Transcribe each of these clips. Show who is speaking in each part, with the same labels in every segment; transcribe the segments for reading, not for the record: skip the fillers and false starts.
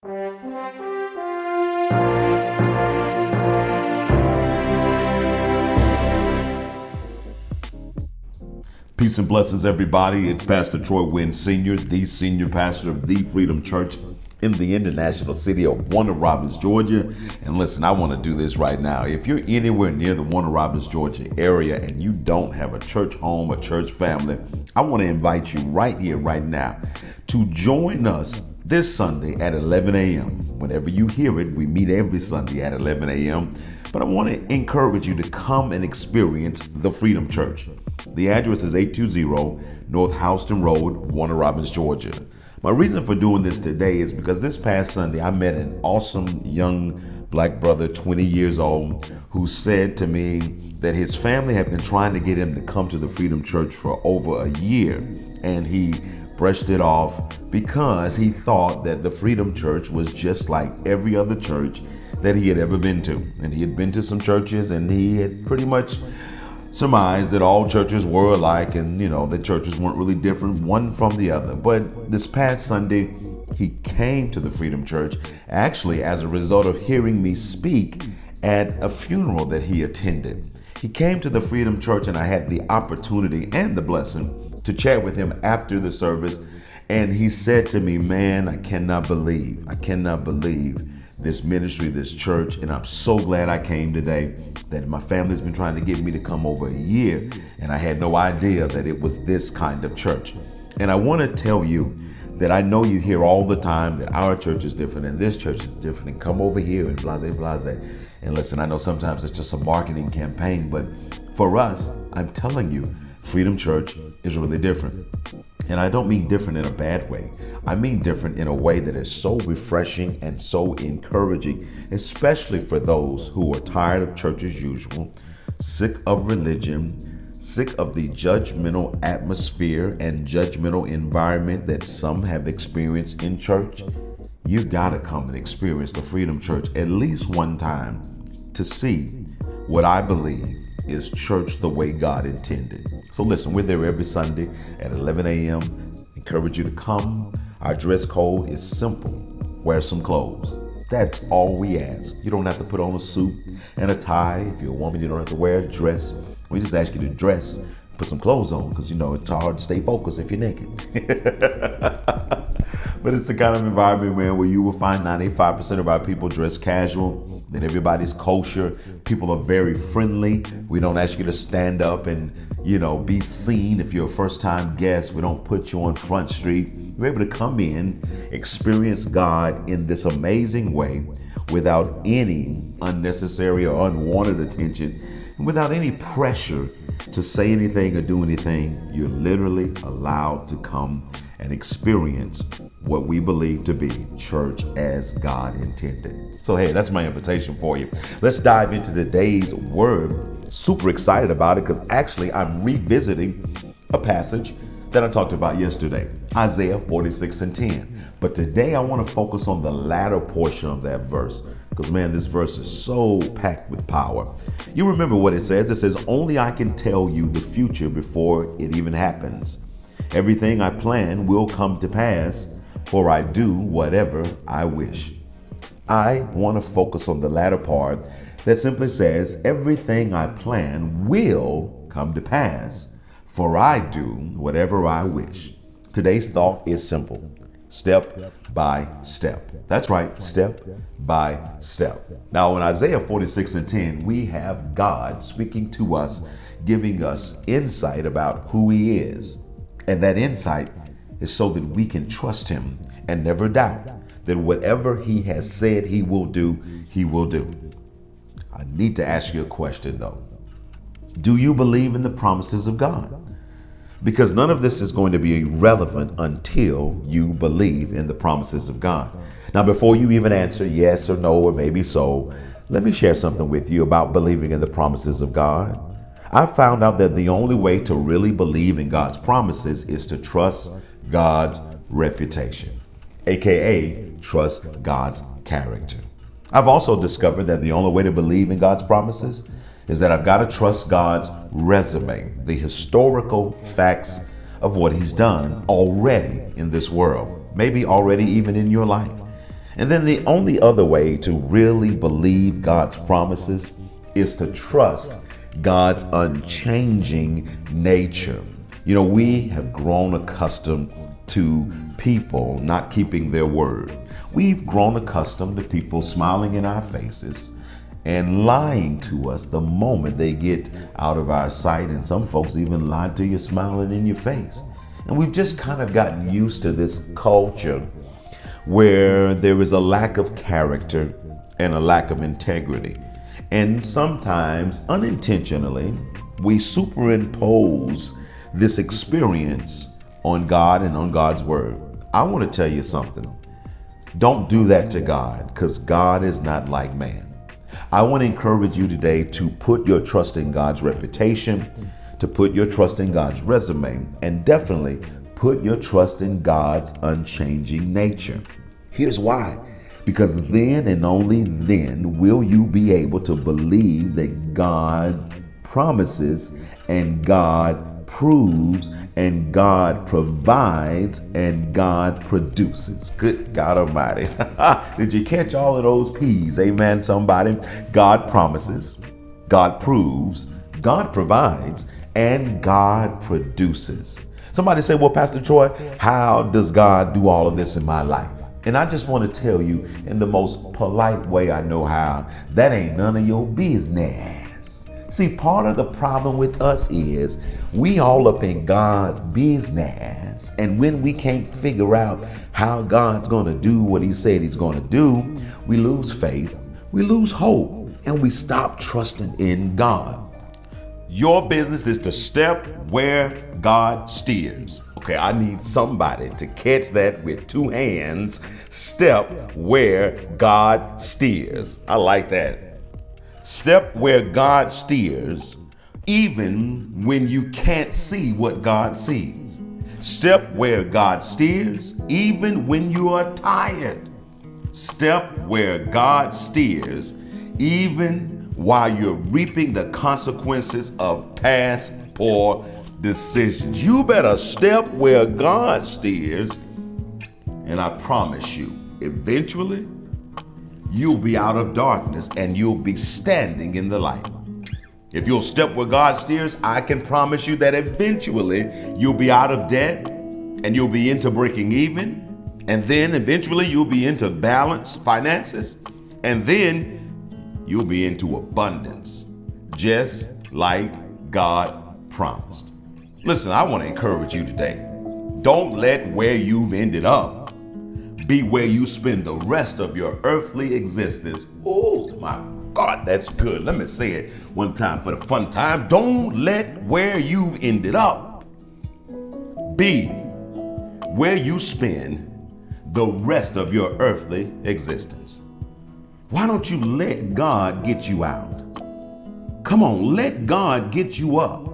Speaker 1: Peace and blessings, everybody. It's Pastor Troy Wynn Sr., the senior pastor of the Freedom Church in the international city of Warner Robins, Georgia. And listen, I want to do this right now. If you're anywhere near the Warner Robins, Georgia area and you don't have a church home, a church family, I want to invite you right here, right now, to join us this Sunday at 11 a.m. Whenever you hear it, we meet every Sunday at 11 a.m. But I want to encourage you to come and experience the Freedom Church. The address is 820 North Houston Road, Warner Robins, Georgia. My reason for doing this today is because this past Sunday, I met an awesome young black brother, 20 years old, who said to me that his family had been trying to get him to come to the Freedom Church for over a year. And he brushed it off because he thought that the Freedom Church was just like every other church that he had ever been to. And he had been to some churches and he had pretty much surmised that all churches were alike and, the churches weren't really different one from the other. But this past Sunday, he came to the Freedom Church actually as a result of hearing me speak at a funeral that he attended. He came to the Freedom Church and I had the opportunity and the blessing to chat with him after the service. And he said to me, man, I cannot believe this ministry, this church, and I'm so glad I came today. That my family's been trying to get me to come over a year, and I had no idea that it was this kind of church. And I want to tell you that I know you hear all the time that our church is different and this church is different and come over here and blase, blase. And listen, I know sometimes it's just a marketing campaign, but for us, I'm telling you, Freedom Church is really different. And I don't mean different in a bad way. I mean different in a way that is so refreshing and so encouraging, especially for those who are tired of church as usual, sick of religion, sick of the judgmental atmosphere and judgmental environment that some have experienced in church. You gotta come and experience the Freedom Church at least one time to see what I believe is church the way God intended. So listen, we're there every Sunday at 11 a.m. Encourage you to come. Our dress code is simple. Wear some clothes. That's all we ask. You don't have to put on a suit and a tie. If you're a woman, you don't have to wear a dress. We just ask you to dress, put some clothes on, because it's hard to stay focused if you're naked. But it's the kind of environment, man, where you will find 95% of our people dress casual, that everybody's kosher. People are very friendly. We don't ask you to stand up and, be seen. If you're a first-time guest, we don't put you on Front Street. You're able to come in, experience God in this amazing way without any unnecessary or unwanted attention, and without any pressure to say anything or do anything. You're literally allowed to come and experience what we believe to be church as God intended. So hey, that's my invitation for you. Let's dive into today's word. Super excited about it because actually I'm revisiting a passage that I talked about yesterday, Isaiah 46:10. But today I want to focus on the latter portion of that verse because, man, this verse is so packed with power. You remember what it says? It says, only I can tell you the future before it even happens. Everything I plan will come to pass, for I do whatever I wish. I want to focus on the latter part that simply says, everything I plan will come to pass, for I do whatever I wish. Today's thought is simple. Step by step. That's right, step by step. Now, in Isaiah 46:10, we have God speaking to us, giving us insight about who He is. And that insight is so that we can trust Him and never doubt that whatever He has said He will do, He will do. I need to ask you a question though. Do you believe in the promises of God? Because none of this is going to be relevant until you believe in the promises of God. Now, before you even answer yes or no or maybe so, let me share something with you about believing in the promises of God. I found out that the only way to really believe in God's promises is to trust God's reputation, aka trust God's character. I've also discovered that the only way to believe in God's promises is that I've got to trust God's resume, the historical facts of what He's done already in this world, maybe already even in your life. And then the only other way to really believe God's promises is to trust God's unchanging nature. You know, we have grown accustomed to people not keeping their word. We've grown accustomed to people smiling in our faces and lying to us the moment they get out of our sight. And some folks even lie to you smiling in your face. And we've just kind of gotten used to this culture where there is a lack of character and a lack of integrity. And sometimes unintentionally, we superimpose this experience on God and on God's word. I want to tell you something. Don't do that to God, because God is not like man. I want to encourage you today to put your trust in God's reputation, to put your trust in God's resume, and definitely put your trust in God's unchanging nature. Here's why. Because then and only then will you be able to believe that God promises and God proves and God provides and God produces. Good God Almighty. Did you catch all of those P's? Amen, somebody. God promises, God proves, God provides, and God produces. Somebody say, well, Pastor Troy, how does God do all of this in my life? And I just want to tell you in the most polite way I know how, that ain't none of your business. See, part of the problem with us is we all up in God's business. And when we can't figure out how God's going to do what he said he's going to do, we lose faith, we lose hope, and we stop trusting in God. Your business is to step where God steers. Okay, I need somebody to catch that with two hands. Step where God steers. I like that. Step where God steers, even when you can't see what God sees. Step where God steers, even when you are tired. Step where God steers, even while you're reaping the consequences of past poor decisions. You better step where God steers, and I promise you, eventually, you'll be out of darkness and you'll be standing in the light. If you'll step where God steers, I can promise you that eventually you'll be out of debt and you'll be into breaking even. And then eventually you'll be into balanced finances. And then you'll be into abundance, just like God promised. Listen, I want to encourage you today. Don't let where you've ended up be where you spend the rest of your earthly existence. Oh my God, that's good. Let me say it one time for the fun time. Don't let where you've ended up be where you spend the rest of your earthly existence. Why don't you let God get you out? Come on, let God get you up.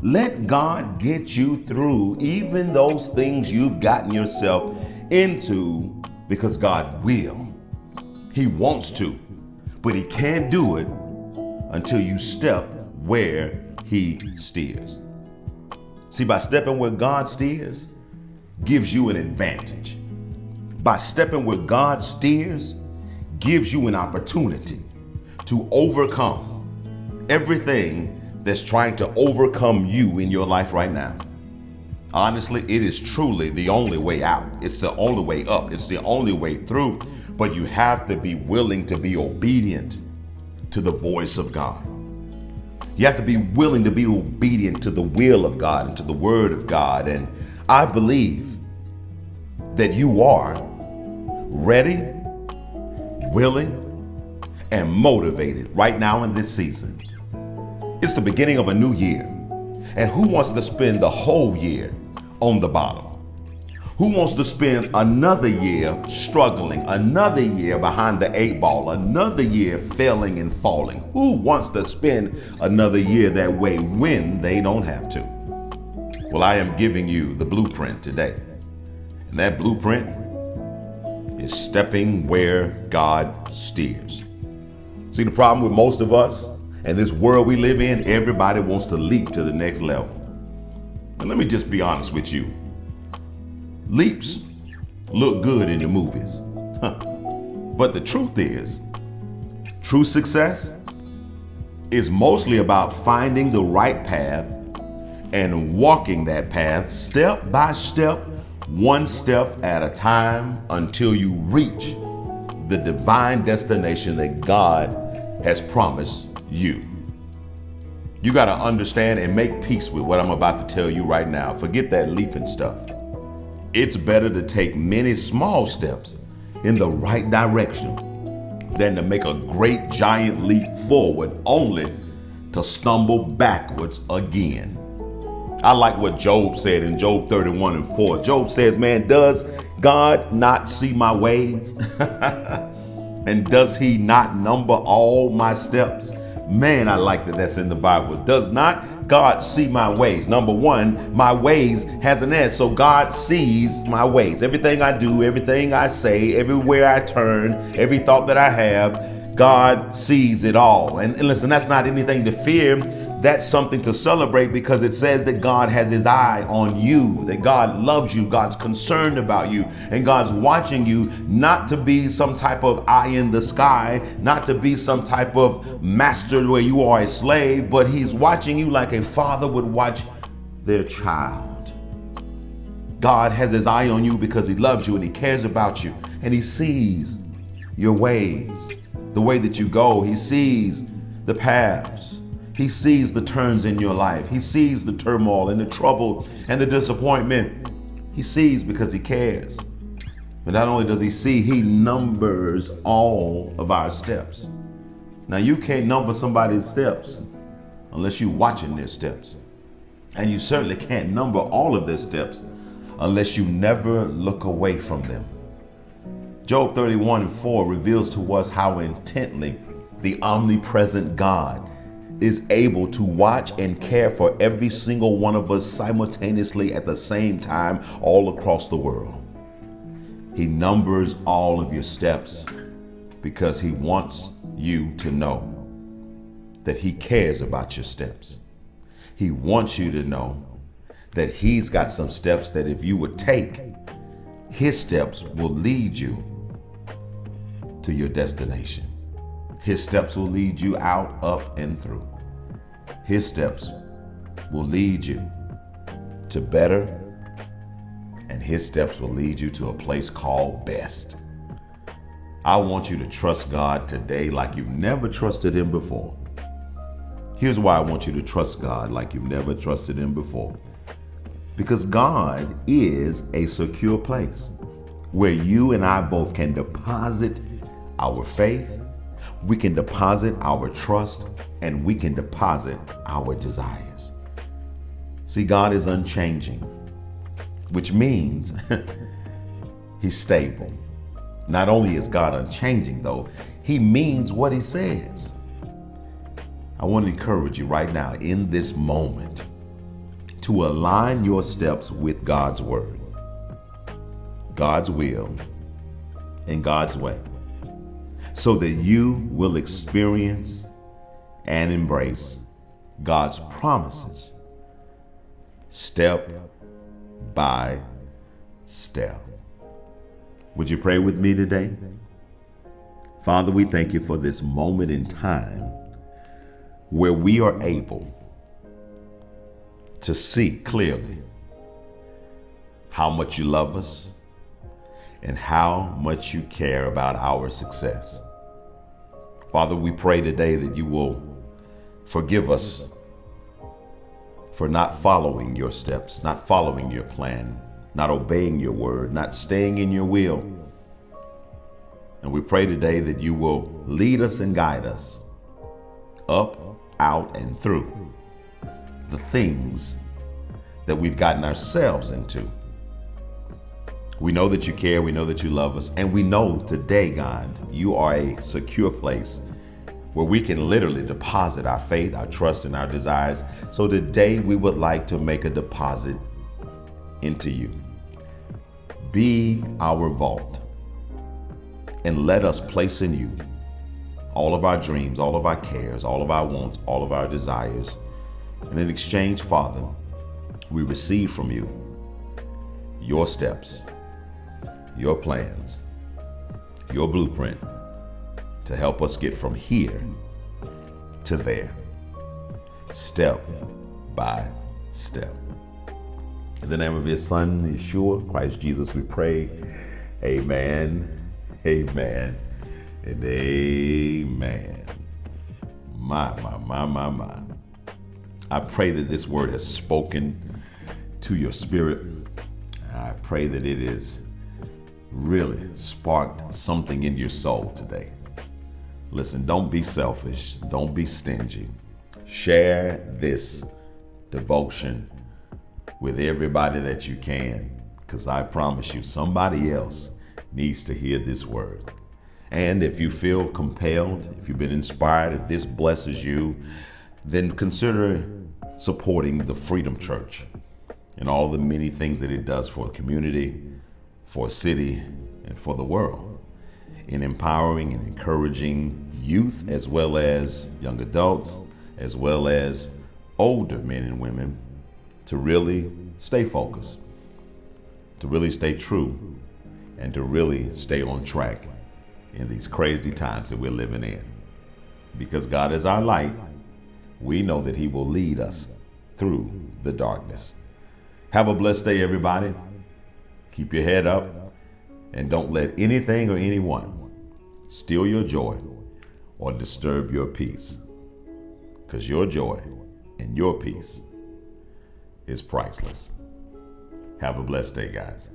Speaker 1: Let God get you through even those things you've gotten yourself into, because God will. He wants to, but he can't do it until you step where he steers. See, by stepping where God steers gives you an advantage. By stepping where God steers gives you an opportunity to overcome everything that's trying to overcome you in your life right now. Honestly, it is truly the only way out. It's the only way up. It's the only way through. But you have to be willing to be obedient to the voice of God. You have to be willing to be obedient to the will of God and to the word of God. And I believe that you are ready, willing, and motivated right now in this season. It's the beginning of a new year. And who wants to spend the whole year on the bottom? Who wants to spend another year struggling, another year behind the 8 ball, another year failing and falling? Who wants to spend another year that way when they don't have to? Well, I am giving you the blueprint today. And that blueprint is stepping where God steers. See, the problem with most of us and this world we live in, everybody wants to leap to the next level. And let me just be honest with you. Leaps look good in the movies. But the truth is, true success is mostly about finding the right path and walking that path step by step, one step at a time, until you reach the divine destination that God has promised you. You got to understand and make peace with what I'm about to tell you right now. Forget that leaping stuff. It's better to take many small steps in the right direction than to make a great giant leap forward only to stumble backwards again. I like what Job said in Job 31:4. Job says, man, does God not see my ways? And does he not number all my steps? Man, I like that that's in the Bible. Does not God see my ways? Number one, my ways has an S. So God sees my ways. Everything I do, everything I say, everywhere I turn, every thought that I have, God sees it all. And listen, that's not anything to fear. That's something to celebrate, because it says that God has his eye on you, that God loves you, God's concerned about you, and God's watching you, not to be some type of eye in the sky, not to be some type of master where you are a slave, but he's watching you like a father would watch their child. God has his eye on you because he loves you and he cares about you, and he sees your ways, the way that you go. He sees the paths. He sees the turns in your life. He sees the turmoil and the trouble and the disappointment. He sees because he cares. But not only does he see, he numbers all of our steps. Now, you can't number somebody's steps unless you're watching their steps. And you certainly can't number all of their steps unless you never look away from them. Job 31:4 reveals to us how intently the omnipresent God is able to watch and care for every single one of us simultaneously at the same time all across the world. He numbers all of your steps because he wants you to know that he cares about your steps. He wants you to know that he's got some steps that if you would take, his steps will lead you to your destination. His steps will lead you out, up, and through. His steps will lead you to better, and his steps will lead you to a place called best. I want you to trust God today like you've never trusted him before. Here's why I want you to trust God like you've never trusted him before. Because God is a secure place where you and I both can deposit our faith, we can deposit our trust, and we can deposit our desires. See, God is unchanging, which means he's stable. Not only is God unchanging, though, he means what he says. I want to encourage you right now in this moment to align your steps with God's word, God's will, and God's way, so that you will experience and embrace God's promises step by step. Would you pray with me today? Father, we thank you for this moment in time where we are able to see clearly how much you love us and how much you care about our success. Father, we pray today that you will forgive us for not following your steps, not following your plan, not obeying your word, not staying in your will. And we pray today that you will lead us and guide us up, out, and through the things that we've gotten ourselves into. We know that you care, we know that you love us, and we know today, God, you are a secure place where we can literally deposit our faith, our trust, and our desires. So today we would like to make a deposit into you. Be our vault, and let us place in you all of our dreams, all of our cares, all of our wants, all of our desires. And in exchange, Father, we receive from you your steps, your plans, your blueprint to help us get from here to there, step by step. In the name of his son, Yeshua, Christ Jesus, we pray. Amen, amen, and amen. My. I pray that this word has spoken to your spirit. I pray that it has really sparked something in your soul today. Listen, don't be selfish. Don't be stingy. Share this devotion with everybody that you can, because I promise you, somebody else needs to hear this word. And if you feel compelled, if you've been inspired, if this blesses you, then consider supporting the Freedom Church and all the many things that it does for a community, for a city, and for the world, in empowering and encouraging youth as well as young adults, as well as older men and women to really stay focused, to really stay true, and to really stay on track in these crazy times that we're living in. Because God is our light, we know that he will lead us through the darkness. Have a blessed day, everybody. Keep your head up and don't let anything or anyone steal your joy or disturb your peace, because your joy and your peace is priceless. Have a blessed day, guys.